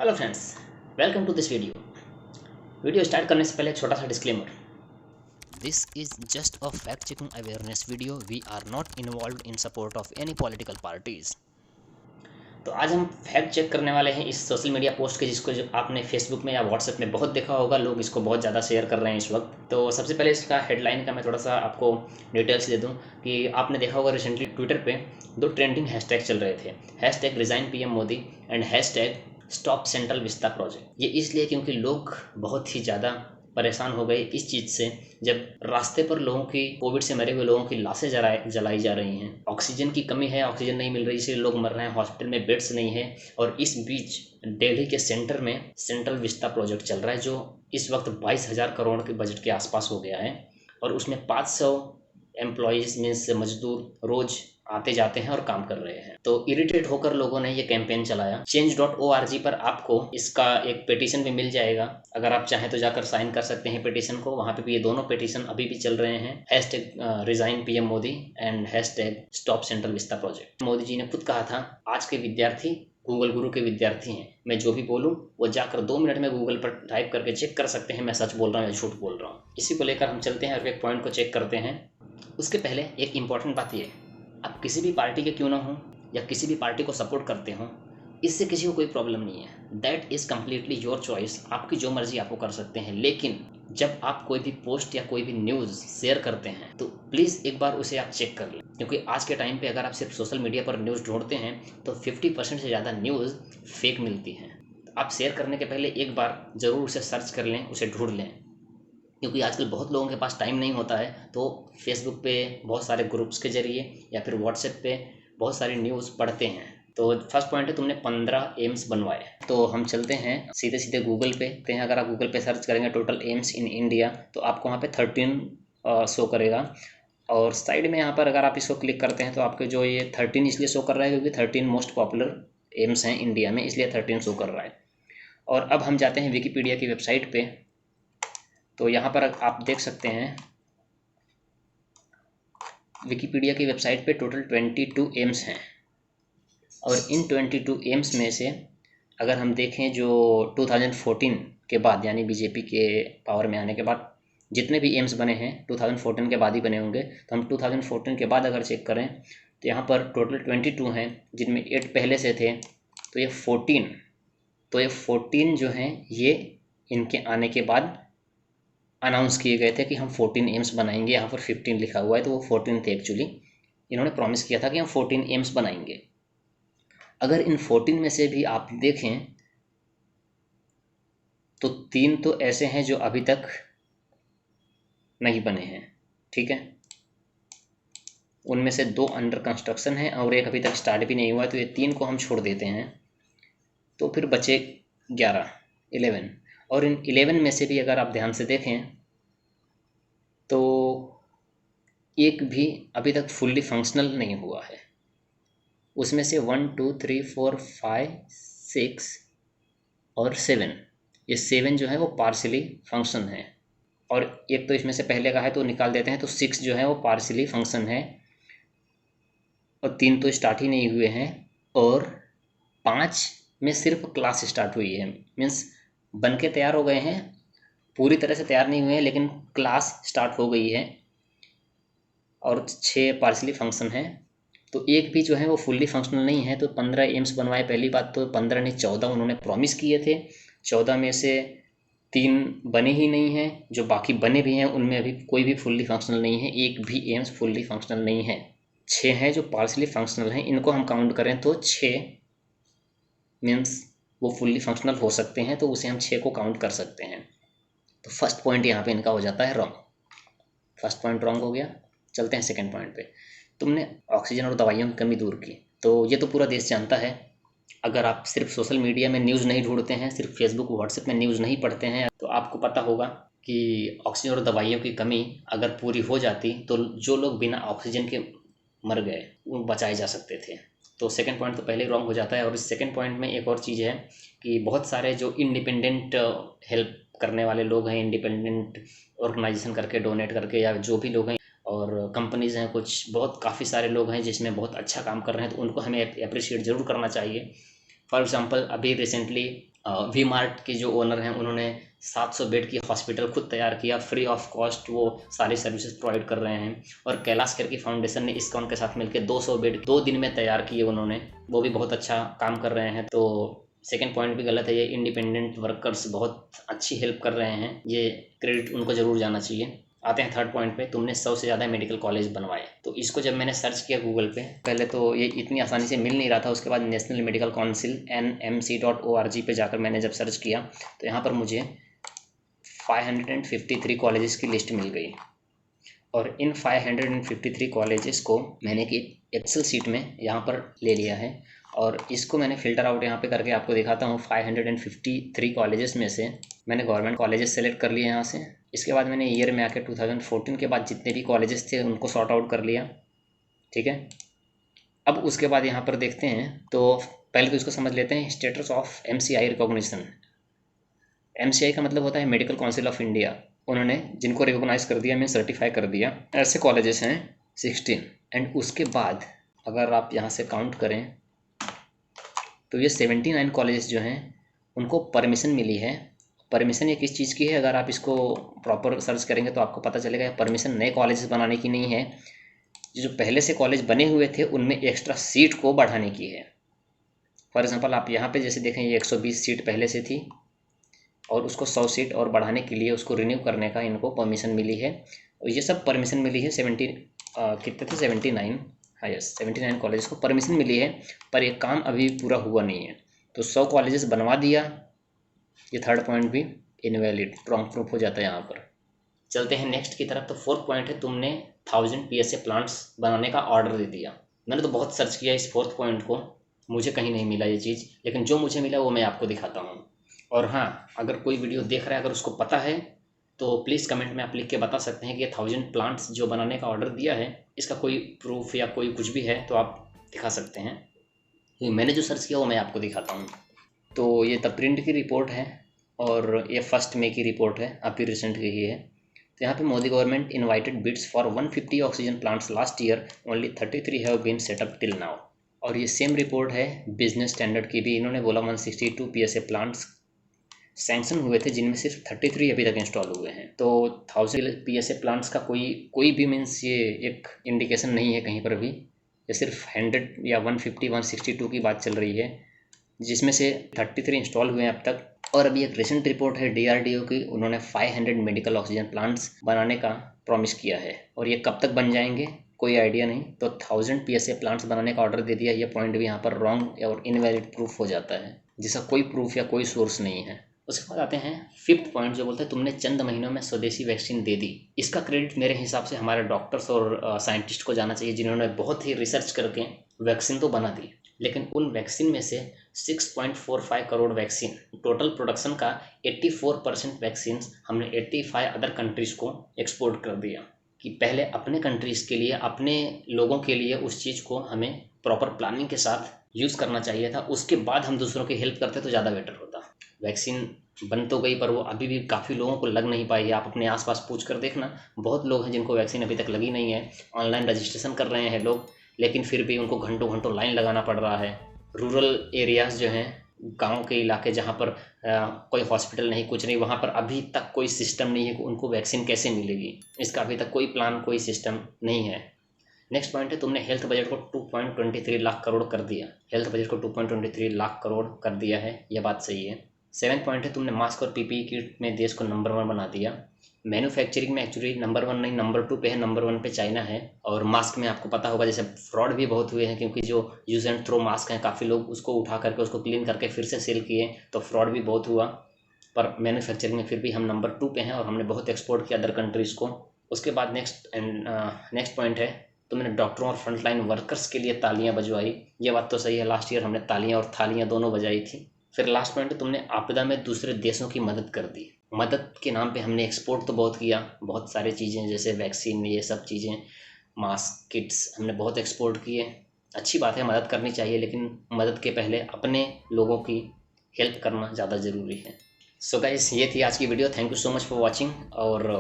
Hello friends, welcome to this video start करने से पहले एक छोटा सा disclaimer. This is just a fact checking awareness video. We are not involved in support of any political parties. तो आज हम फैक्ट चेक करने वाले हैं इस सोशल मीडिया पोस्ट के, जिसको जो आपने फेसबुक में या व्हाट्सएप में बहुत देखा होगा। लोग इसको बहुत ज़्यादा शेयर कर रहे हैं इस वक्त। तो सबसे पहले इसका हेडलाइन का मैं थोड़ा सा आपको डिटेल्स दे दूं कि आपने देखा होगा रिसेंटली ट्विटर पे दो ट्रेंडिंग हैशटैग चल रहे थे, hashtag resign PM Modi and hashtag stop central vista project. ये इसलिए क्योंकि लोग बहुत ही ज़्यादा परेशान हो गए इस चीज़ से, जब रास्ते पर लोगों की, कोविड से मरे हुए लोगों की लाशें जलाई जा रही हैं। ऑक्सीजन की कमी है, ऑक्सीजन नहीं मिल रही, इसलिए लोग मर रहे हैं, हॉस्पिटल में बेड्स नहीं है। और इस बीच दिल्ली के सेंटर में सेंट्रल विस्ता प्रोजेक्ट चल रहा है, जो इस वक्त 22,000 करोड़ के बजट के आसपास हो गया है। और उसमें 500 एम्प्लॉयज़ मीन्स मजदूर रोज आते जाते हैं और काम कर रहे हैं। तो इरिटेट होकर लोगों ने ये कैंपेन चलाया। change.org पर आपको इसका एक पिटीशन भी मिल जाएगा, अगर आप चाहें तो जाकर साइन कर सकते हैं पिटीशन को। वहाँ पे भी ये दोनों पिटीशन अभी भी चल रहे हैं, hashtag resign PM Modi and hashtag stop central vista project. Modi ji ने खुद कहा था, आज के विद्यार्थी गूगल गुरु के विद्यार्थी हैं, मैं जो भी बोलूं वो जाकर 2 मिनट में गूगल पर टाइप करके चेक कर सकते हैं मैं सच बोल रहा हूँ या झूठ बोल रहा हूँ। इसी को लेकर हम चलते हैं और एक पॉइंट को चेक करते हैं। उसके पहले एक इम्पॉर्टेंट बात ये, आप किसी भी पार्टी के क्यों ना हो या किसी भी पार्टी को सपोर्ट करते हो, इससे किसी को कोई प्रॉब्लम नहीं है। That is completely your choice, आपकी जो मर्जी आपको कर सकते हैं। लेकिन जब आप कोई भी पोस्ट या कोई भी न्यूज़ शेयर करते हैं तो प्लीज़ एक बार उसे आप चेक कर लें, क्योंकि आज के टाइम पे अगर आप सिर्फ सोशल मीडिया पर न्यूज़ ढूंढते हैं तो 50% से ज़्यादा न्यूज़ फेक मिलती है। तो आप शेयर करने के पहले एक बार ज़रूर उसे सर्च कर लें, उसे ढूंढ लें, क्योंकि आजकल बहुत लोगों के पास टाइम नहीं होता है। तो फेसबुक पे बहुत सारे ग्रुप्स के ज़रिए या फिर व्हाट्सएप पे बहुत सारी न्यूज़ पढ़ते हैं। तो फर्स्ट पॉइंट है, तुमने 15 एम्स बनवाए। तो हम चलते हैं सीधे सीधे गूगल पे। अगर आप गूगल पे सर्च करेंगे टोटल एम्स इन इंडिया, तो आपको वहाँ पे 13 शो करेगा। और साइड में यहाँ पर अगर आप इसको क्लिक करते हैं तो आपके जो ये 13 इसलिए शो कर रहा है क्योंकि 13 मोस्ट पॉपुलर एम्स हैं इंडिया में, इसलिए 13 शो कर रहा है। और अब हम जाते हैं विकीपीडिया की वेबसाइट पे। तो यहाँ पर आप देख सकते हैं विकीपीडिया की वेबसाइट पे टोटल 22 एम्स हैं। और इन 22 एम्स में से अगर हम देखें जो 2014 के बाद, यानी बीजेपी के पावर में आने के बाद जितने भी एम्स बने हैं 2014 के बाद ही बने होंगे, तो हम 2014 के बाद अगर चेक करें तो यहाँ पर टोटल 22 हैं, जिनमें 8 पहले से थे। तो ये 14 जो हैं ये इनके आने के बाद अनाउंस किए गए थे कि हम 14 एम्स बनाएंगे। यहाँ पर 15 लिखा हुआ है तो वो 14 थे एक्चुअली। इन्होंने प्रॉमिस किया था कि हम 14 एम्स बनाएंगे। अगर इन 14 में से भी आप देखें तो 3 तो ऐसे हैं जो अभी तक नहीं बने हैं, ठीक है। उनमें से 2 अंडर कंस्ट्रक्शन हैं और एक अभी तक स्टार्ट भी नहीं हुआ है, तो ये 3 को हम छोड़ देते हैं। तो फिर बचे 11 और इन 11 में से भी अगर आप ध्यान से देखें तो एक भी अभी तक फुल्ली फंक्शनल नहीं हुआ है। उसमें से 1 2 3 4 5 6 और 7, ये 7 जो है वो पार्शली फंक्शन है। और एक तो इसमें से पहले का है तो निकाल देते हैं, तो 6 जो है वो पार्शली फंक्शन है और 3 तो स्टार्ट ही नहीं हुए हैं। और 5 में सिर्फ क्लास स्टार्ट हुई है, मीन्स बन के तैयार हो गए हैं, पूरी तरह से तैयार नहीं हुए हैं लेकिन क्लास स्टार्ट हो गई है। और 6 पार्शली फंक्शन है, तो एक भी जो है वो फुल्ली फंक्शनल नहीं है। तो 15 एम्स बनवाए, पहली बात तो 15 नहीं 14 उन्होंने प्रॉमिस किए थे। 14 में से 3 बने ही नहीं हैं, जो बाकी बने भी हैं उनमें अभी कोई भी फुल्ली फंक्शनल नहीं है, एक भी एम्स फुल्ली फंक्शनल नहीं है। 6 हैं जो पार्शली फंक्शनल हैं, इनको हम काउंट करें तो 6 मीन्स वो फुल्ली फंक्शनल हो सकते हैं, तो उसे हम 6 को काउंट कर सकते हैं। तो फर्स्ट पॉइंट यहाँ पे इनका हो जाता है रॉन्ग। फर्स्ट पॉइंट रॉन्ग हो गया। चलते हैं सेकंड पॉइंट पे। तुमने ऑक्सीजन और दवाइयों की कमी दूर की। तो ये तो पूरा देश जानता है। अगर आप सिर्फ सोशल मीडिया में न्यूज़ नहीं ढूंढते हैं, सिर्फ फेसबुक व्हाट्सएप में न्यूज़ नहीं पढ़ते हैं, तो आपको पता होगा कि ऑक्सीजन और दवाइयों की कमी अगर पूरी हो जाती तो जो लोग बिना ऑक्सीजन के मर गए वो बचाए जा सकते थे। तो सेकंड पॉइंट तो पहले ही रॉन्ग हो जाता है। और इस सेकंड पॉइंट में एक और चीज़ है कि बहुत सारे जो इंडिपेंडेंट हेल्प करने वाले लोग हैं, इंडिपेंडेंट ऑर्गेनाइजेशन करके, डोनेट करके, या जो भी लोग हैं, और कंपनीज़ हैं कुछ, बहुत काफ़ी सारे लोग हैं जिसमें बहुत अच्छा काम कर रहे हैं, तो उनको हमें अप्रिशिएट ज़रूर करना चाहिए। फॉर एग्ज़ाम्पल अभी रिसेंटली वी मार्ट के जो ओनर हैं उन्होंने 700 बेड की हॉस्पिटल खुद तैयार किया, फ्री ऑफ कॉस्ट वो सारी सर्विसेज प्रोवाइड कर रहे हैं। और कैलाश करके फाउंडेशन ने इस्कॉन के साथ मिलकर 200 बेड 2 दिन में तैयार किए उन्होंने, वो भी बहुत अच्छा काम कर रहे हैं। तो सेकेंड पॉइंट भी गलत है, ये इंडिपेंडेंट वर्कर्स बहुत अच्छी हेल्प कर रहे हैं, ये क्रेडिट उनको ज़रूर जाना चाहिए। आते हैं थर्ड पॉइंट पे, तुमने 100 से ज़्यादा मेडिकल कॉलेज बनवाए। तो इसको जब मैंने सर्च किया गूगल पे, पहले तो ये इतनी आसानी से मिल नहीं रहा था, उसके बाद नेशनल मेडिकल काउंसिल NMC.org पे जाकर मैंने जब सर्च किया तो यहाँ पर मुझे 553 कॉलेजेस की लिस्ट मिल गई। और इन 553 कॉलेजेस को मैंने एक एक्सेल सीट में यहाँ पर ले लिया है और इसको मैंने फ़िल्टर आउट यहाँ पे करके आपको दिखाता हूँ। 553 कॉलेजेस में से मैंने गवर्नमेंट कॉलेजेस सेलेक्ट कर लिए यहाँ से। इसके बाद मैंने ईयर में आके 2014 के बाद जितने भी कॉलेजेस थे उनको सॉर्ट आउट कर लिया, ठीक है। अब उसके बाद यहाँ पर देखते हैं, तो पहले तो इसको समझ लेते हैं status of MCI recognition. MCI का मतलब होता है मेडिकल काउंसिल ऑफ इंडिया, उन्होंने जिनको रिकॉग्नाइज कर दिया, मीन सर्टिफाई कर दिया, ऐसे कॉलेजेस हैं 16। एंड उसके बाद अगर आप यहाँ से काउंट करें तो ये 79 कॉलेजेस जो हैं उनको परमिशन मिली है। परमिशन ये किस चीज़ की है, अगर आप इसको प्रॉपर सर्च करेंगे तो आपको पता चलेगा परमिशन नए कॉलेजेस बनाने की नहीं है, जो पहले से कॉलेज बने हुए थे उनमें एक्स्ट्रा सीट को बढ़ाने की है। फॉर एग्जांपल आप यहाँ पे जैसे देखें, ये 120 सीट पहले से थी और उसको 100 सीट और बढ़ाने के लिए उसको रिन्यू करने का इनको परमिशन मिली है। और ये सब परमिशन मिली है कितने थे 79, हाँ यस 79 कॉलेज को परमिशन मिली है, पर ये काम अभी पूरा हुआ नहीं है। तो 100 कॉलेजेस बनवा दिया, ये थर्ड पॉइंट भी इनवैलिड रॉन्ग प्रूफ हो जाता है यहाँ पर। चलते हैं नेक्स्ट की तरफ। तो फोर्थ पॉइंट है, तुमने 1000 PSA प्लांट्स बनाने का ऑर्डर दे दिया। मैंने तो बहुत सर्च किया इस फोर्थ पॉइंट को, मुझे कहीं नहीं मिला ये चीज़, लेकिन जो मुझे मिला वो मैं आपको दिखाता हूँ। और हाँ, अगर कोई वीडियो देख रहा है, अगर उसको पता है तो प्लीज़ कमेंट में आप लिख के बता सकते हैं कि ये 1000 प्लांट्स जो बनाने का ऑर्डर दिया है इसका कोई प्रूफ या कोई कुछ भी है तो आप दिखा सकते हैं। तो मैंने जो सर्च किया वो मैं आपको दिखाता हूँ। तो ये द प्रिंट की रिपोर्ट है और ये 1 मई की रिपोर्ट है, अभी रिसेंट की ही है। तो यहाँ पे Modi government invited bids for 150 oxygen plants last year, only 33 have been set up till now. और ये सेम रिपोर्ट है बिजनेस स्टैंडर्ड की भी, इन्होंने बोला 162 PSA प्लांट्स सैंक्शन हुए थे जिनमें सिर्फ 33 अभी तक इंस्टॉल हुए हैं। तो 1000 PSA प्लांट्स का कोई भी मीन्स ये एक इंडिकेशन नहीं है कहीं पर भी, ये सिर्फ 100 या 150 162 की बात चल रही है, जिसमें से 33 इंस्टॉल हुए हैं अब तक। और अभी एक रिसेंट रिपोर्ट है DRDO की, उन्होंने 500 मेडिकल ऑक्सीजन प्लांट्स बनाने का प्रॉमिस किया है, और ये कब तक बन जाएंगे कोई आइडिया नहीं। तो 1000 PSA प्लांट्स बनाने का ऑर्डर दे दिया, ये पॉइंट भी यहाँ पर रॉन्ग और इनवैलिड प्रूफ हो जाता है, जिसका कोई प्रूफ या कोई सोर्स नहीं है। उसके बाद आते हैं फिफ्थ पॉइंट, जो बोलते हैं तुमने चंद महीनों में स्वदेशी वैक्सीन दे दी। इसका क्रेडिट मेरे हिसाब से हमारे डॉक्टर्स और साइंटिस्ट को जाना चाहिए, जिन्होंने बहुत ही रिसर्च करके वैक्सीन तो बना दी, लेकिन उन वैक्सीन में से 6.45 करोड़ वैक्सीन, टोटल प्रोडक्शन का 84% वैक्सीन हमने 85 अदर कंट्रीज़ को एक्सपोर्ट कर दिया। कि पहले अपने कंट्रीज़ के लिए, अपने लोगों के लिए उस चीज़ को हमें प्रॉपर प्लानिंग के साथ यूज़ करना चाहिए था, उसके बाद हम दूसरों की हेल्प करते तो ज़्यादा बेटर होता। वैक्सीन बन तो गई पर वो अभी भी काफ़ी लोगों को लग नहीं पाई है। आप अपने आसपास पूछ कर देखना, बहुत लोग हैं जिनको वैक्सीन अभी तक लगी नहीं है। ऑनलाइन रजिस्ट्रेशन कर रहे हैं लोग, लेकिन फिर भी उनको घंटों घंटों लाइन लगाना पड़ रहा है। रूरल एरियाज़ जो हैं, गांव के इलाके जहां पर कोई हॉस्पिटल नहीं, कुछ नहीं, वहां पर अभी तक कोई सिस्टम नहीं है कि उनको वैक्सीन कैसे मिलेगी, इसका अभी तक कोई प्लान, कोई सिस्टम नहीं है। नेक्स्ट पॉइंट है, तुमने हेल्थ बजट को 2.23 लाख करोड़ कर दिया। हेल्थ बजट को 2.23 लाख करोड़ कर दिया है, यह बात सही है। 7th पॉइंट है, तुमने मास्क और PPE किट में देश को नंबर 1 बना दिया। मैन्युफैक्चरिंग में एक्चुअली नंबर 1 नहीं, नंबर 2 पे है, नंबर 1 पे चाइना है। और मास्क में आपको पता होगा जैसे फ्रॉड भी बहुत हुए हैं, क्योंकि जो यूज़ एंड थ्रो मास्क हैं, काफ़ी लोग उसको उठा करके उसको क्लीन करके फिर से सेल किए, तो फ्रॉड भी बहुत हुआ। पर मैन्युफैक्चरिंग में फिर भी हम नंबर 2 पे हैं और हमने बहुत एक्सपोर्ट किया अदर कंट्रीज़ को। उसके बाद नेक्स्ट पॉइंट है, तुमने डॉक्टरों और फ्रंटलाइन वर्कर्स के लिए तालियां बजवाई। ये बात तो सही है, लास्ट ईयर हमने तालियां और थालियां दोनों बजाई थी। फिर लास्ट पॉइंट है, तुमने आपदा में दूसरे देशों की मदद कर दी। मदद के नाम पे हमने एक्सपोर्ट तो बहुत किया, बहुत सारी चीज़ें जैसे वैक्सीन, ये सब चीज़ें, मास्क, किट्स, हमने बहुत एक्सपोर्ट किए। अच्छी बात है, मदद करनी चाहिए, लेकिन मदद के पहले अपने लोगों की हेल्प करना ज़्यादा ज़रूरी है। सो गाइस, ये थी आज की video. Thank you so much for watching. और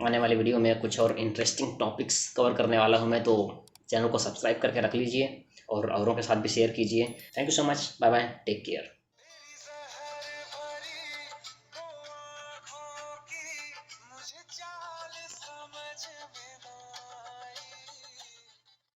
आने वाली वीडियो में कुछ और इंटरेस्टिंग टॉपिक्स कवर करने वाला हूँ मैं, तो चैनल को सब्सक्राइब करके रख लीजिए और औरों के साथ भी शेयर कीजिए। Thank you so much, bye bye, take care.